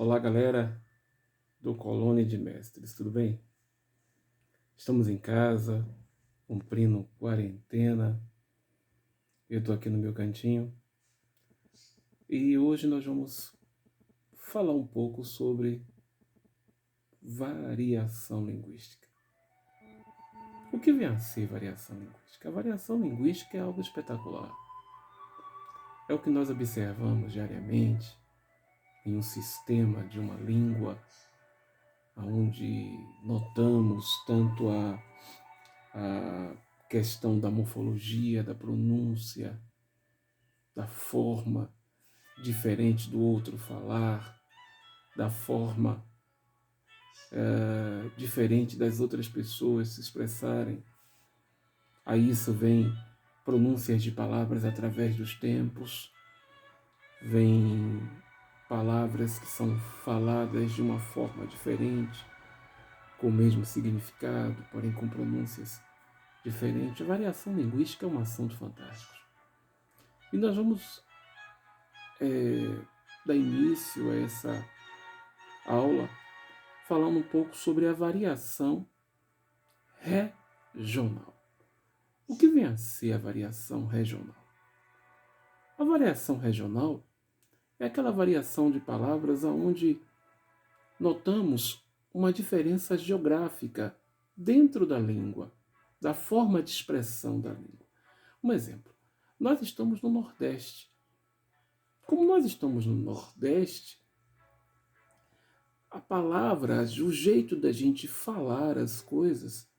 Olá, galera do Colônia de Mestres, tudo bem? Estamos em casa, cumprindo quarentena. Eu estou aqui no meu cantinho e hoje nós vamos falar um pouco sobre variação linguística. O que vem a ser variação linguística? A variação linguística é algo espetacular. É o que nós observamos diariamente em um sistema de uma língua, onde notamos tanto a questão da morfologia, da pronúncia, da forma diferente do outro falar, da forma diferente das outras pessoas se expressarem. A isso vem pronúncias de palavras através dos tempos, vem palavras que são faladas de uma forma diferente, com o mesmo significado, porém com pronúncias diferentes. A variação linguística é um assunto fantástico. E nós vamos dar início a essa aula falando um pouco sobre a variação regional. O que vem a ser a variação regional? A variação regional é aquela variação de palavras onde notamos uma diferença geográfica dentro da língua, da forma de expressão da língua. Um exemplo, nós estamos no Nordeste. Como nós estamos no Nordeste, a palavra, o jeito da gente falar as coisas,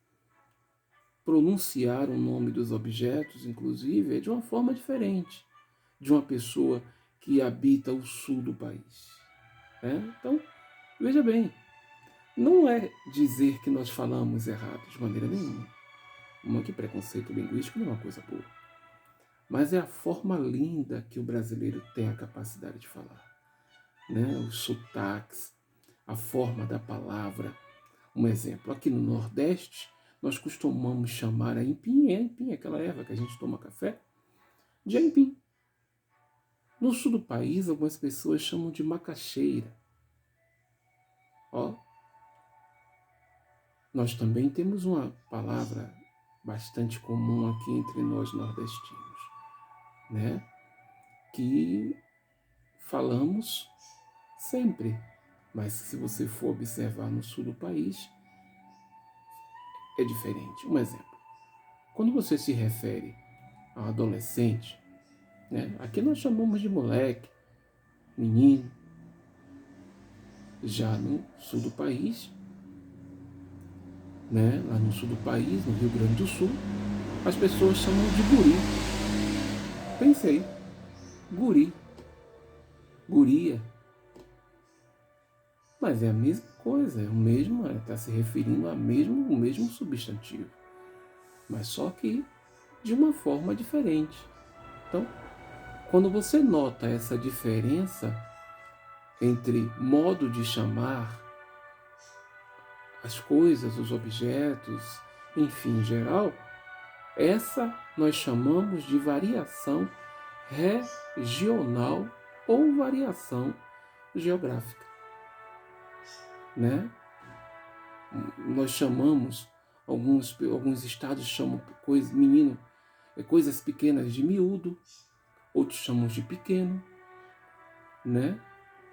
pronunciar o nome dos objetos, inclusive, é de uma forma diferente de uma pessoa que habita o sul do país. Então, veja bem, não é dizer que nós falamos errado de maneira nenhuma. Que preconceito linguístico não é uma coisa boa. Mas é a forma linda que o brasileiro tem a capacidade de falar. Os sotaques, a forma da palavra. Um exemplo, aqui no Nordeste, nós costumamos chamar a aipim, aquela erva que a gente toma café, de aipim. No sul do país, algumas pessoas chamam de macaxeira. Nós também temos uma palavra bastante comum aqui entre nós nordestinos, que falamos sempre. Mas se você for observar no sul do país, é diferente. Um exemplo, quando você se refere a um adolescente, aqui nós chamamos de moleque, menino. Já no sul do país, lá no sul do país, no Rio Grande do Sul, as pessoas chamam de guri. Pensei, guri, guria. Mas é a mesma coisa, está se referindo ao mesmo substantivo, mas só que de uma forma diferente. Então, quando você nota essa diferença entre modo de chamar as coisas, os objetos, enfim, em geral, essa nós chamamos de variação regional ou variação geográfica. Nós chamamos, alguns estados chamam coisas pequenas de miúdo, outros chamam de pequeno,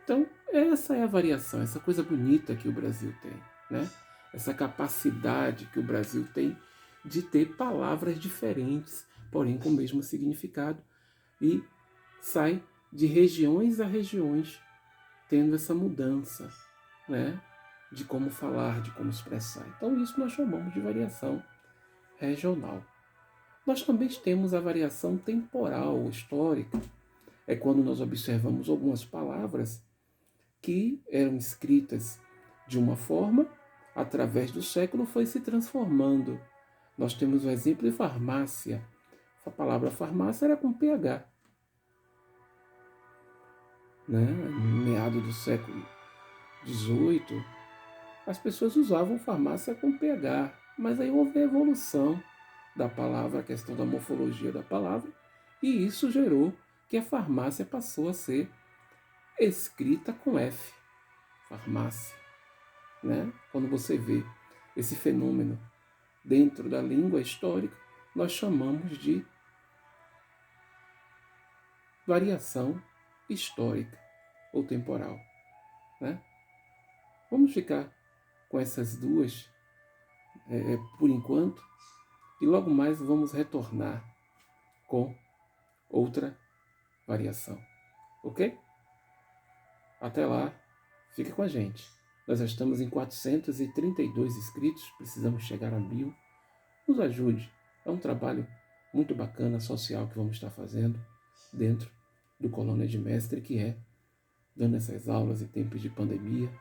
Então, essa é a variação, essa coisa bonita que o Brasil tem, Essa capacidade que o Brasil tem de ter palavras diferentes, porém com o mesmo significado, e sai de regiões a regiões tendo essa mudança, de como falar, de como expressar. Então, isso nós chamamos de variação regional. Nós também temos a variação temporal, histórica. É quando nós observamos algumas palavras que eram escritas de uma forma, através do século foi se transformando. Nós temos o exemplo de farmácia. A palavra farmácia era com PH. No meado do século XVIII, as pessoas usavam farmácia com PH, mas aí houve a evolução da palavra, a questão da morfologia da palavra, e isso gerou que a farmácia passou a ser escrita com F. farmácia, né? Quando você vê esse fenômeno dentro da língua histórica, nós chamamos de variação histórica ou temporal, né? Vamos ficar com essas duas por enquanto e logo mais vamos retornar com outra variação, ok? Até lá, fica com a gente. Nós já estamos em 432 inscritos, precisamos chegar a 1000. Nos ajude, é um trabalho muito bacana, social, que vamos estar fazendo dentro do Colônia de Mestre, que é dando essas aulas em tempos de pandemia.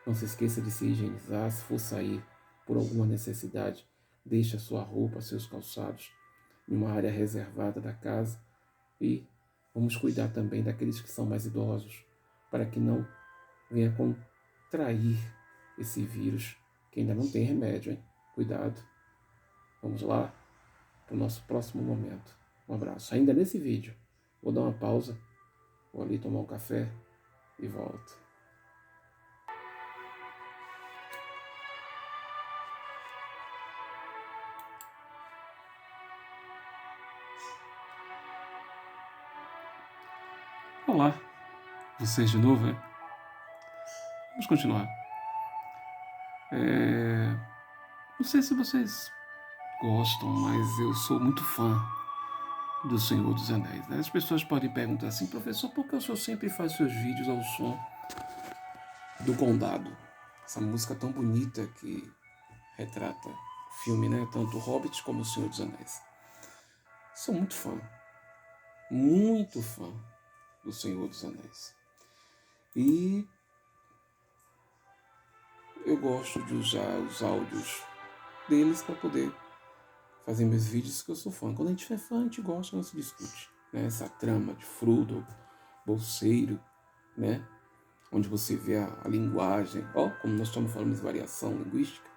Não se esqueça de se higienizar, se for sair por alguma necessidade, deixe a sua roupa, seus calçados em uma área reservada da casa e vamos cuidar também daqueles que são mais idosos, para que não venha contrair esse vírus, que ainda não tem remédio, hein? Cuidado. Vamos lá para o nosso próximo momento. Um abraço. Ainda nesse vídeo, vou dar uma pausa, vou ali tomar um café e volto. Olá, vocês de novo, é? Vamos continuar. Não sei se vocês gostam, mas eu sou muito fã do Senhor dos Anéis, né? As pessoas podem perguntar assim, professor, por que o senhor sempre faz seus vídeos ao som do Condado? Essa música tão bonita que retrata o filme, né? Tanto o Hobbit como o Senhor dos Anéis. Sou muito fã do Senhor dos Anéis. E eu gosto de usar os áudios deles para poder fazer meus vídeos, que eu sou fã. Quando a gente é fã, a gente gosta, não se discute. Né? Essa trama de Frodo, Bolseiro, né? Onde você vê a linguagem, como nós estamos falando de variação linguística,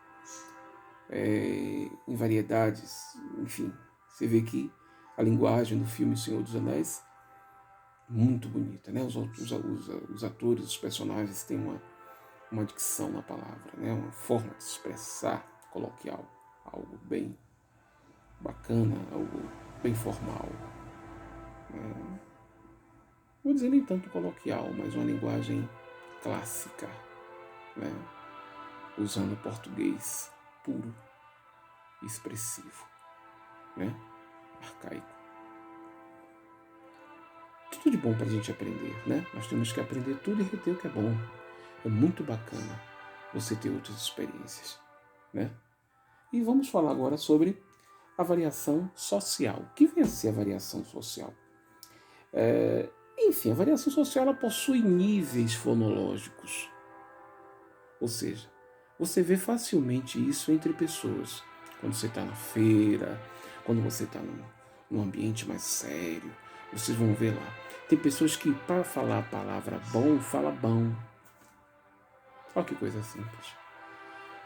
em variedades, enfim. Você vê que a linguagem do filme Senhor dos Anéis muito bonita, né? Os atores, os personagens têm uma dicção na palavra, né? Uma forma de se expressar coloquial, algo bem bacana, algo bem formal. Vou dizer nem tanto coloquial, mas uma linguagem clássica, né? Usando português puro, expressivo, né? Arcaico. Tudo de bom para a gente aprender, né? Nós temos que aprender tudo e reter o que é bom. É muito bacana você ter outras experiências, né? E vamos falar agora sobre a variação social. O que vem a ser a variação social? Enfim, a variação social ela possui níveis fonológicos. Ou seja, você vê facilmente isso entre pessoas. Quando você está na feira, quando você está num ambiente mais sério, vocês vão ver lá. Tem pessoas que, para falar a palavra bom, fala bom. Olha que coisa simples.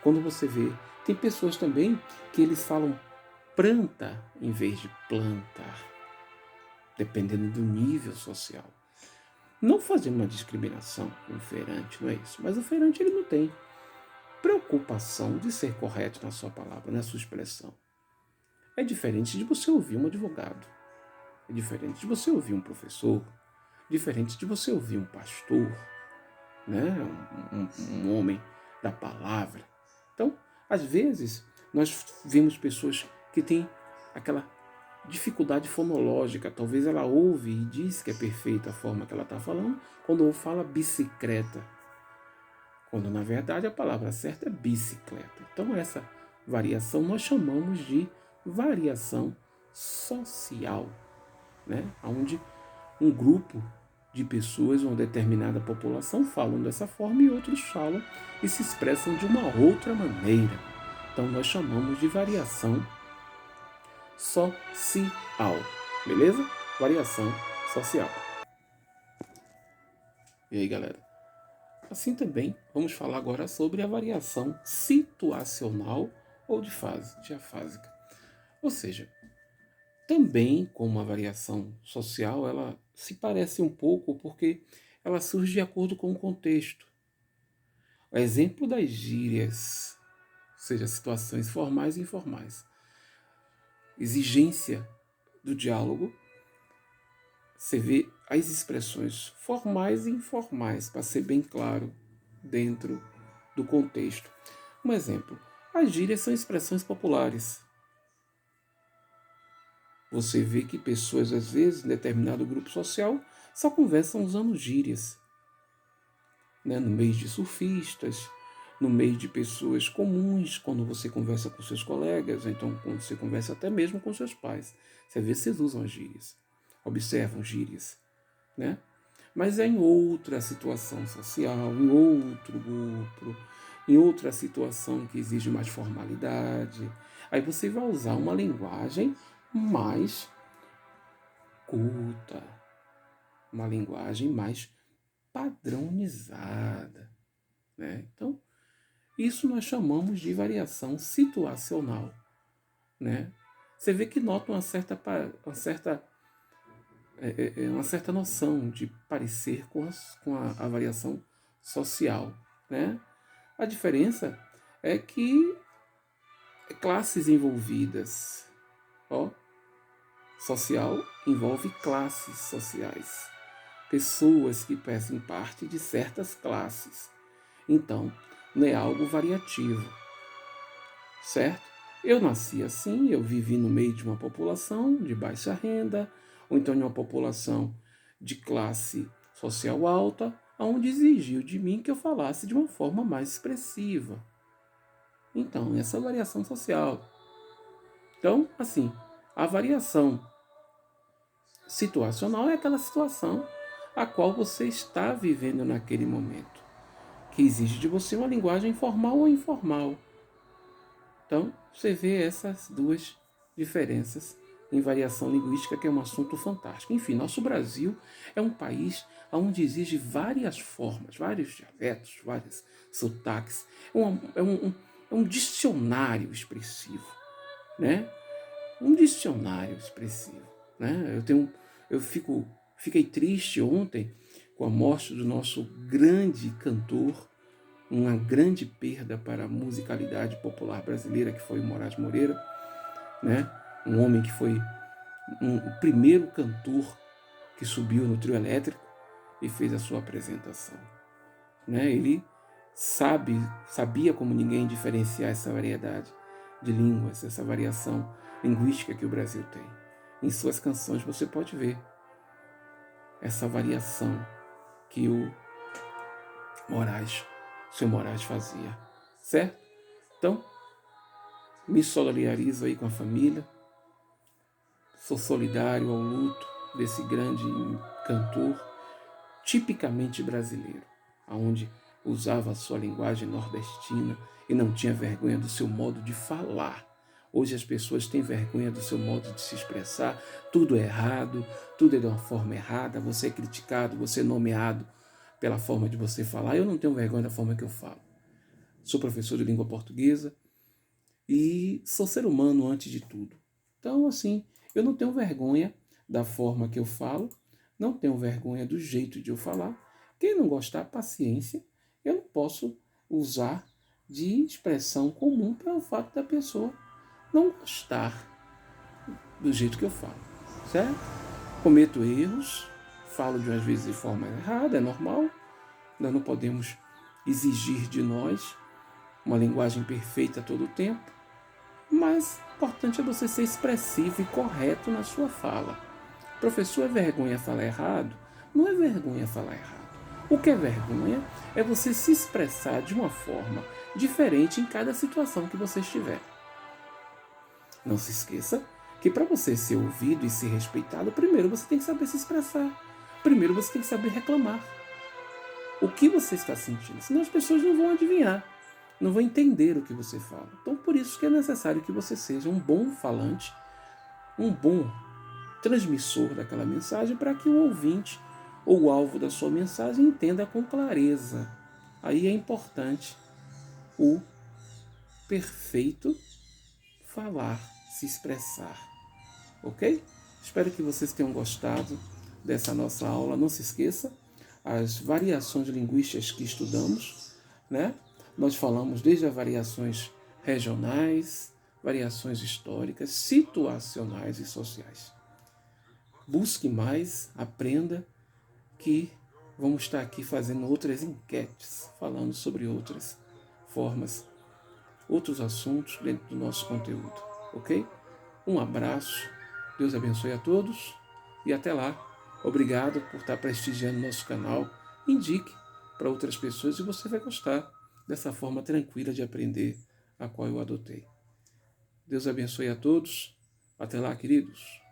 Quando você vê, tem pessoas também que eles falam planta em vez de plantar, dependendo do nível social. Não fazendo uma discriminação com o feirante, não é isso. Mas o feirante ele não tem preocupação de ser correto na sua palavra, na sua expressão. É diferente de você ouvir um advogado. É diferente de você ouvir um professor. Diferente de você ouvir um pastor, né? Um homem da palavra. Então, às vezes, nós vemos pessoas que têm aquela dificuldade fonológica. Talvez ela ouve e diz que é perfeita a forma que ela está falando, quando fala bicicleta. Quando, na verdade, a palavra certa é bicicleta. Então, essa variação nós chamamos de variação social, né? Onde um grupo de pessoas, uma determinada população, falam dessa forma e outros falam e se expressam de uma outra maneira. Então, nós chamamos de variação social, beleza? Variação social. E aí, galera? Assim também, vamos falar agora sobre a variação situacional ou de fase, diafásica. Ou seja, também como a variação social, ela se parece um pouco porque ela surge de acordo com o contexto. O exemplo das gírias, ou seja, situações formais e informais. Exigência do diálogo, você vê as expressões formais e informais, para ser bem claro dentro do contexto. Um exemplo, as gírias são expressões populares. Você vê que pessoas, às vezes, em determinado grupo social, só conversam usando gírias, né? No meio de surfistas, no meio de pessoas comuns, quando você conversa com seus colegas, ou então quando você conversa até mesmo com seus pais. Você vê que vocês usam as gírias, observam gírias, né? Mas é em outra situação social, em outro grupo, em outra situação que exige mais formalidade. Aí você vai usar uma linguagem mais culta, uma linguagem mais padronizada, né? Então, isso nós chamamos de variação situacional, né? Você vê que nota uma certa noção de parecer com a variação social, né? A diferença é que classes envolvidas, ó, social envolve classes sociais, pessoas que fazem parte de certas classes. Então, não é algo variativo, certo? Eu nasci assim, eu vivi no meio de uma população de baixa renda, ou então de uma população de classe social alta, onde exigiu de mim que eu falasse de uma forma mais expressiva. Então, essa variação social. Então, assim, a variação situacional é aquela situação a qual você está vivendo naquele momento, que exige de você uma linguagem formal ou informal. Então, você vê essas duas diferenças em variação linguística, que é um assunto fantástico. Enfim, nosso Brasil é um país onde exige várias formas, vários dialetos, vários sotaques. É um dicionário expressivo, né? Um dicionário expressivo, né? Fiquei triste ontem com a morte do nosso grande cantor, uma grande perda para a musicalidade popular brasileira, que foi o Moraes Moreira, né? Um homem que foi o primeiro cantor que subiu no trio elétrico e fez a sua apresentação, né? Ele sabia como ninguém diferenciar essa variedade de línguas, essa variação linguística que o Brasil tem. Em suas canções você pode ver essa variação que o seu Moraes fazia, certo? Então, me solidarizo aí com a família, sou solidário ao luto desse grande cantor, tipicamente brasileiro, aonde usava a sua linguagem nordestina e não tinha vergonha do seu modo de falar. Hoje as pessoas têm vergonha do seu modo de se expressar, tudo é errado, tudo é de uma forma errada, você é criticado, você é nomeado pela forma de você falar. Eu não tenho vergonha da forma que eu falo. Sou professor de língua portuguesa e sou ser humano antes de tudo. Então, assim, eu não tenho vergonha da forma que eu falo, não tenho vergonha do jeito de eu falar. Quem não gostar, paciência, eu não posso usar de expressão comum para o fato da pessoa não gostar do jeito que eu falo, certo? Cometo erros, falo de umas vezes de forma errada, é normal. Nós não podemos exigir de nós uma linguagem perfeita a todo tempo, mas o importante é você ser expressivo e correto na sua fala. Professor, é vergonha falar errado? Não é vergonha falar errado. O que é vergonha é você se expressar de uma forma diferente em cada situação que você estiver. Não se esqueça que para você ser ouvido e ser respeitado, primeiro você tem que saber se expressar. Primeiro você tem que saber reclamar. O que você está sentindo? Senão as pessoas não vão adivinhar, não vão entender o que você fala. Então por isso que é necessário que você seja um bom falante, um bom transmissor daquela mensagem, para que o ouvinte ou o alvo da sua mensagem entenda com clareza. Aí é importante o perfeito falar, se expressar, ok? Espero que vocês tenham gostado dessa nossa aula. Não se esqueça, as variações linguísticas que estudamos né? Nós falamos desde as variações regionais, variações históricas, situacionais e sociais. Busque mais, aprenda, que vamos estar aqui fazendo outras enquetes, falando sobre outras formas, outros assuntos dentro do nosso conteúdo, ok? Um abraço, Deus abençoe a todos e até lá. Obrigado por estar prestigiando nosso canal. Indique para outras pessoas e você vai gostar dessa forma tranquila de aprender a qual eu adotei. Deus abençoe a todos. Até lá, queridos.